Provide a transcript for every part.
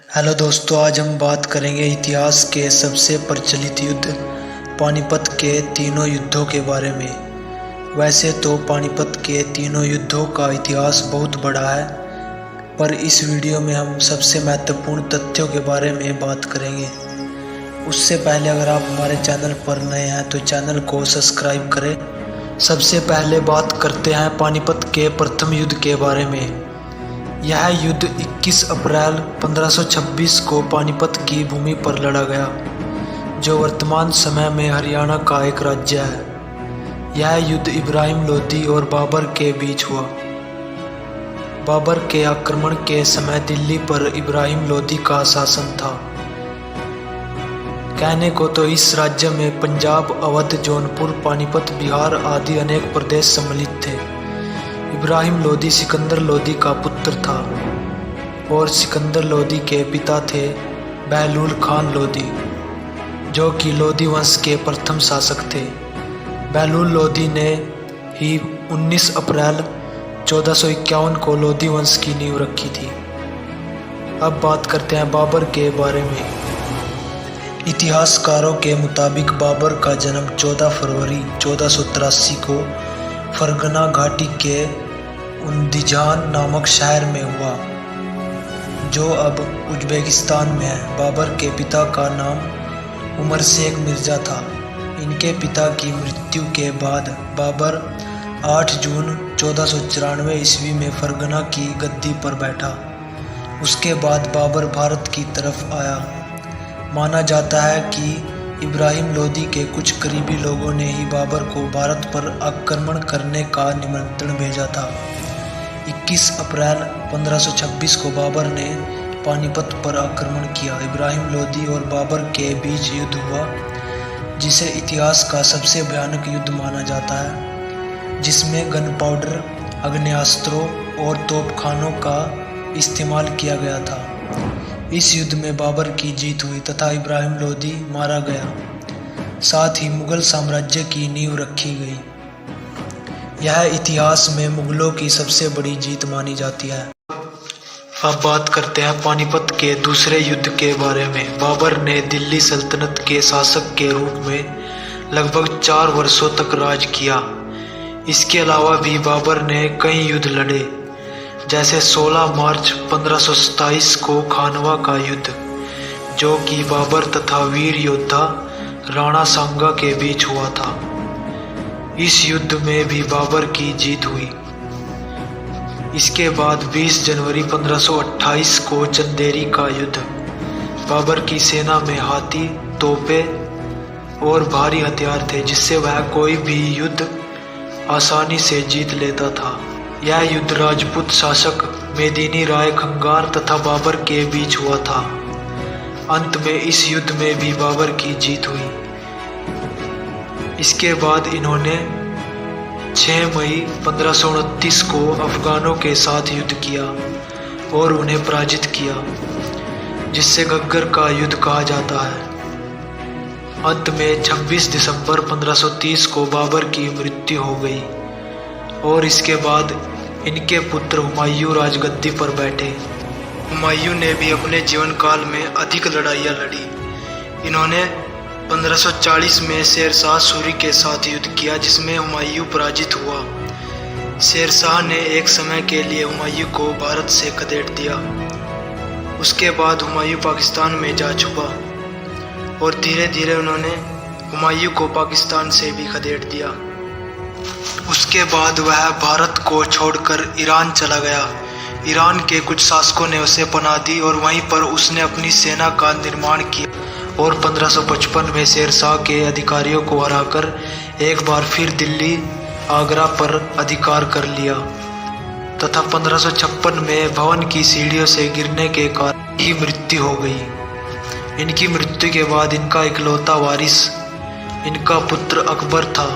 Hello दोस्तों, आज हम बात करेंगे इतिहास के सबसे प्रचलित युद्ध पानीपत के तीनों युद्धों के बारे में। वैसे तो पानीपत के तीनों युद्धों का इतिहास बहुत बड़ा है, पर इस वीडियो में हम सबसे महत्वपूर्ण तथ्यों के बारे में बात करेंगे। उससे पहले अगर आप हमारे चैनल पर नए हैं तो चैनल को सब्सक्राइब करें। सबसे पहले बात करते हैं पानीपत के प्रथम युद्ध के बारे में। यह युद्ध 21 अप्रैल 1526 को पानीपत की भूमि पर लड़ा गया, जो वर्तमान समय में हरियाणा का एक राज्य है। यह युद्ध इब्राहिम लोदी और बाबर के बीच हुआ। बाबर के आक्रमण के समय दिल्ली पर इब्राहिम लोदी का शासन था। कहने को तो इस राज्य में पंजाब, अवध, जौनपुर, पानीपत, बिहार आदि अनेक प्रदेश सम्मिलित थे। इब्राहिम लोदी सिकंदर लोदी का पुत्र था और सिकंदर लोदी के पिता थे बहलूल खान लोदी, जो कि लोदी वंश के प्रथम शासक थे। बहलूल लोदी ने ही 19 अप्रैल 1451 को लोदी वंश की नींव रखी थी। अब बात करते हैं बाबर के बारे में। इतिहासकारों के मुताबिक बाबर का जन्म 14 फरवरी 1483 को फरगना घाटी के उंदीजान नामक शहर में हुआ, जो अब उज्बेकिस्तान में है। बाबर के पिता का नाम उमर शेख मिर्जा था। इनके पिता की मृत्यु के बाद बाबर 8 जून 1494 ईस्वी में फरगना की गद्दी पर बैठा। उसके बाद बाबर भारत की तरफ आया। माना जाता है कि इब्राहिम लोदी के कुछ करीबी लोगों ने ही बाबर को भारत पर आक्रमण करने का निमंत्रण भेजा था। 21 अप्रैल 1526 को बाबर ने पानीपत पर आक्रमण किया। इब्राहिम लोदी और बाबर के बीच युद्ध हुआ, जिसे इतिहास का सबसे भयानक युद्ध माना जाता है, जिसमें गन पाउडर, आग्नेयास्त्रों और तोपखानों का इस्तेमाल किया गया था। इस युद्ध में बाबर की जीत हुई तथा इब्राहिम लोदी मारा गया। साथ ही मुगल साम्राज्य की नींव रखी गई। यह इतिहास में मुगलों की सबसे बड़ी जीत मानी जाती है। अब बात करते हैं पानीपत के दूसरे युद्ध के बारे में। बाबर ने दिल्ली सल्तनत के शासक के रूप में लगभग 4 वर्षों तक राज किया। इसके अलावा भी बाबर ने कई युद्ध लड़े, जैसे 16 मार्च 1527 को खानवा का युद्ध, जो कि बाबर तथा वीर योद्धा राणा सांगा के बीच हुआ था। इस युद्ध में भी बाबर की जीत हुई। इसके बाद 20 जनवरी 1528 को चंदेरी का युद्ध। बाबर की सेना में हाथी, तोपें और भारी हथियार थे, जिससे वह कोई भी युद्ध आसानी से जीत लेता था। यह युद्ध राजपूत शासक मेदिनी राय खंगार तथा बाबर के बीच हुआ था। अंत में इस युद्ध में भी बाबर की जीत हुई। इसके बाद इन्होंने 6 मई 1529 को अफगानों के साथ युद्ध किया और उन्हें पराजित किया, जिससे घग्गर का युद्ध कहा जाता है। अंत में 26 दिसंबर 1530 को बाबर की मृत्यु हो गई और इसके बाद इनके पुत्र हुमायूं राजगद्दी पर बैठे। हुमायूं ने भी अपने जीवन काल में अधिक लड़ाइयाँ लड़ी। इन्होंने 1540 में शेरशाह सूरी के साथ युद्ध किया, जिसमें हुमायूं पराजित हुआ। शेरशाह ने एक समय के लिए हुमायूं को भारत से खदेड़ दिया। उसके बाद हुमायूं पाकिस्तान में जा छुपा और धीरे धीरे उन्होंने हुमायूं को पाकिस्तान से भी खदेड़ दिया। उसके बाद वह भारत को छोड़कर ईरान चला गया। ईरान के कुछ शासकों ने उसे पनाह दी और वहीं पर उसने अपनी सेना का निर्माण किया और 1555 में शेरशाह के अधिकारियों को हराकर एक बार फिर दिल्ली, आगरा पर अधिकार कर लिया तथा 1556 में भवन की सीढ़ियों से गिरने के कारण की मृत्यु हो गई। इनकी मृत्यु के बाद इनका इकलौता वारिस इनका पुत्र अकबर था।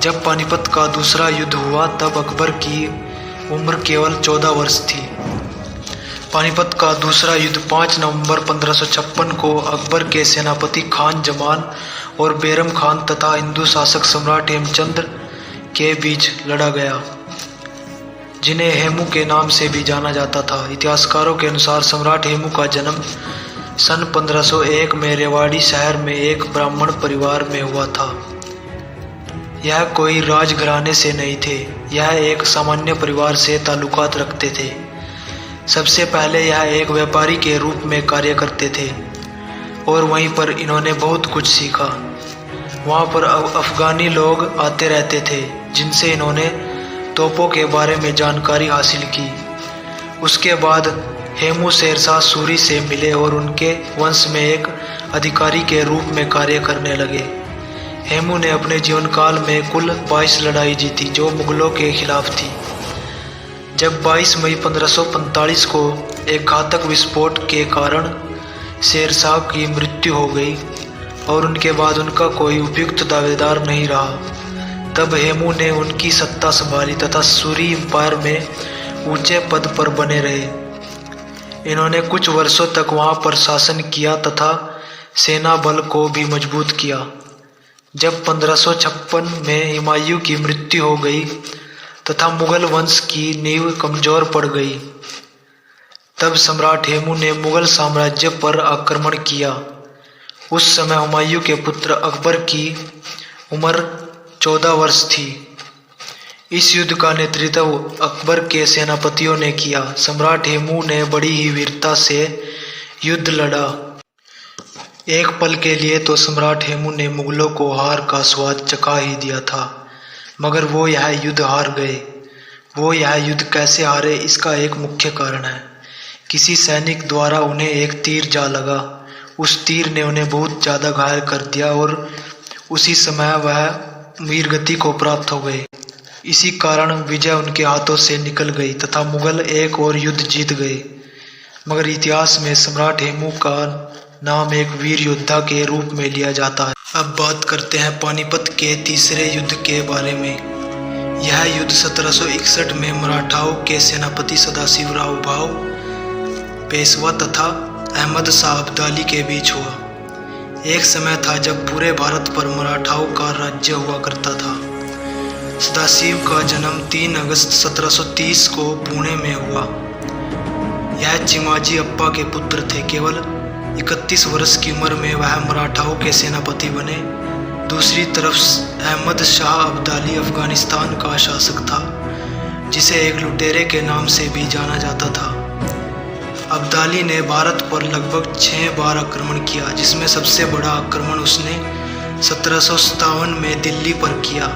जब पानीपत का दूसरा युद्ध हुआ तब अकबर की उम्र केवल 14 वर्ष थी। पानीपत का दूसरा युद्ध 5 नवंबर 1556 को अकबर के सेनापति खान जमान और बैरम खान तथा हिंदू शासक सम्राट हेमचंद्र के बीच लड़ा गया। जिन्हें हेमू के नाम से भी जाना जाता था। इतिहासकारों के अनुसार सम्राट हेमू का जन्म सन 1501 में रेवाड़ी शहर में एक ब्राह्मण परिवार में हुआ था। यह कोई राजघराने से नहीं थे, यह एक सामान्य परिवार से ताल्लुकात रखते थे। सबसे पहले यह एक व्यापारी के रूप में कार्य करते थे और वहीं पर इन्होंने बहुत कुछ सीखा। वहाँ पर अफगानी लोग आते रहते थे जिनसे इन्होंने तोपों के बारे में जानकारी हासिल की। उसके बाद हेमू शेरशाह सूरी से मिले और उनके वंश में एक अधिकारी के रूप में कार्य करने लगे। हेमू ने अपने जीवन काल में कुल 22 लड़ाई जीती जो मुगलों के खिलाफ थी। जब 22 मई 1545 को एक घातक विस्फोट के कारण शेरशाह की मृत्यु हो गई और उनके बाद उनका कोई उपयुक्त दावेदार नहीं रहा, तब हेमू ने उनकी सत्ता संभाली तथा सूरी एम्पायर में ऊंचे पद पर बने रहे। इन्होंने कुछ वर्षों तक वहां पर शासन किया तथा सेना बल को भी मजबूत किया। जब 1556 में हुमायूं की मृत्यु हो गई तथा मुगल वंश की नींव कमजोर पड़ गई, तब सम्राट हेमू ने मुगल साम्राज्य पर आक्रमण किया। उस समय हुमायूं के पुत्र अकबर की उम्र 14 वर्ष थी। इस युद्ध का नेतृत्व अकबर के सेनापतियों ने किया। सम्राट हेमू ने बड़ी ही वीरता से युद्ध लड़ा। एक पल के लिए तो सम्राट हेमू ने मुगलों को हार का स्वाद चखा ही दिया था, मगर वो यह युद्ध हार गए। वो यह युद्ध कैसे हारे, इसका एक मुख्य कारण है। किसी सैनिक द्वारा उन्हें एक तीर जा लगा। उस तीर ने उन्हें बहुत ज़्यादा घायल कर दिया और उसी समय वह वीरगति को प्राप्त हो गए। इसी कारण विजय उनके हाथों से निकल गई तथा मुगल एक और युद्ध जीत गए। मगर इतिहास में सम्राट हेमू का नाम एक वीर योद्धा के रूप में लिया जाता है। अब बात करते हैं पानीपत के तीसरे युद्ध के बारे में। यह युद्ध 1761 में मराठाओं के सेनापति सदाशिवराव भाऊ पेशवा तथा अहमद शाह अब्दाली के बीच हुआ। एक समय था जब पूरे भारत पर मराठाओं का राज्य हुआ करता था। सदाशिव का जन्म 3 अगस्त 1730 को पुणे में हुआ। यह चिमाजी अप्पा के पुत्र थे। केवल 31 वर्ष की उम्र में वह मराठाओं के सेनापति बने। दूसरी तरफ अहमद शाह अब्दाली अफगानिस्तान का शासक था, जिसे एक लुटेरे के नाम से भी जाना जाता था। अब्दाली ने भारत पर लगभग 6 बार आक्रमण किया, जिसमें सबसे बड़ा आक्रमण उसने 1757 में दिल्ली पर किया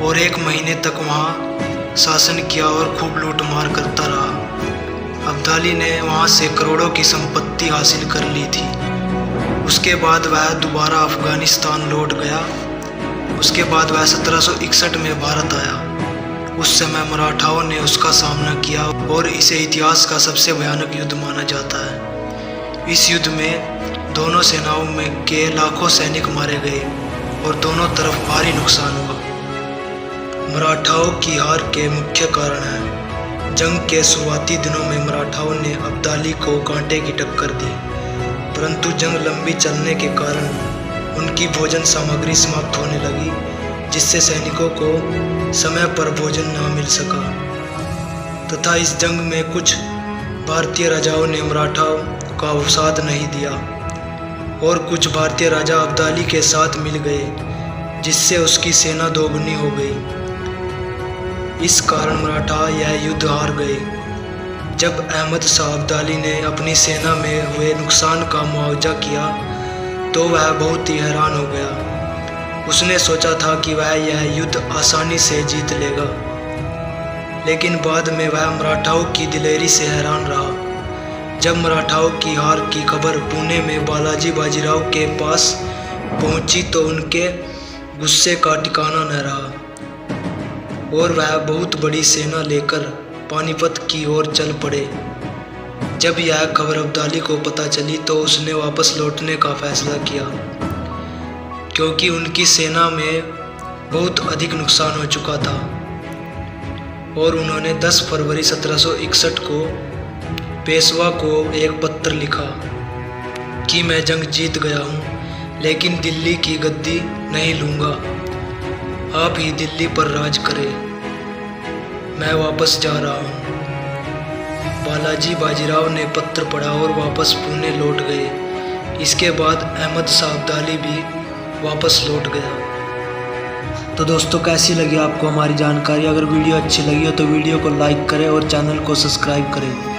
और 1 महीने तक वहां शासन किया और खूब लूटमार करता रहा। अब्दाली ने वहां से करोड़ों की संपत्ति हासिल कर ली थी। उसके बाद वह दोबारा अफगानिस्तान लौट गया। उसके बाद वह 1761 में भारत आया। उस समय मराठाओं ने उसका सामना किया और इसे इतिहास का सबसे भयानक युद्ध माना जाता है। इस युद्ध में दोनों सेनाओं में के लाखों सैनिक मारे गए और दोनों तरफ भारी नुकसान हुआ। मराठाओं की हार के मुख्य कारण है जंग के शुरुआती दिनों में मराठाओं ने अब्दाली को कांटे की टक्कर दी, परंतु जंग लंबी चलने के कारण उनकी भोजन सामग्री समाप्त होने लगी, जिससे सैनिकों को समय पर भोजन न मिल सका तथा इस जंग में कुछ भारतीय राजाओं ने मराठाओं का साथ नहीं दिया और कुछ भारतीय राजा अब्दाली के साथ मिल गए, जिससे उसकी सेना दोगुनी हो गई। इस कारण मराठा यह युद्ध हार गए। जब अहमद शाह अब्दाली ने अपनी सेना में हुए नुकसान का मुआवजा किया तो वह बहुत ही हैरान हो गया। उसने सोचा था कि वह यह युद्ध आसानी से जीत लेगा, लेकिन बाद में वह मराठाओं की दिलेरी से हैरान रहा। जब मराठाओं की हार की खबर पुणे में बालाजी बाजीराव के पास पहुंची तो उनके गुस्से का ठिकाना न रहा और वह बहुत बड़ी सेना लेकर पानीपत की ओर चल पड़े। जब यह खबर अब्दाली को पता चली तो उसने वापस लौटने का फैसला किया, क्योंकि उनकी सेना में बहुत अधिक नुकसान हो चुका था और उन्होंने 10 फरवरी 1761 को पेशवा को एक पत्र लिखा कि मैं जंग जीत गया हूँ, लेकिन दिल्ली की गद्दी नहीं लूँगा, आप ही दिल्ली पर राज करें। मैं वापस जा रहा हूँ। बालाजी बाजीराव ने पत्र पढ़ा और वापस पुणे लौट गए। इसके बाद अहमद शाह अब्दाली भी वापस लौट गया। तो दोस्तों, कैसी लगी आपको हमारी जानकारी? अगर वीडियो अच्छी लगी हो तो वीडियो को लाइक करें और चैनल को सब्सक्राइब करें।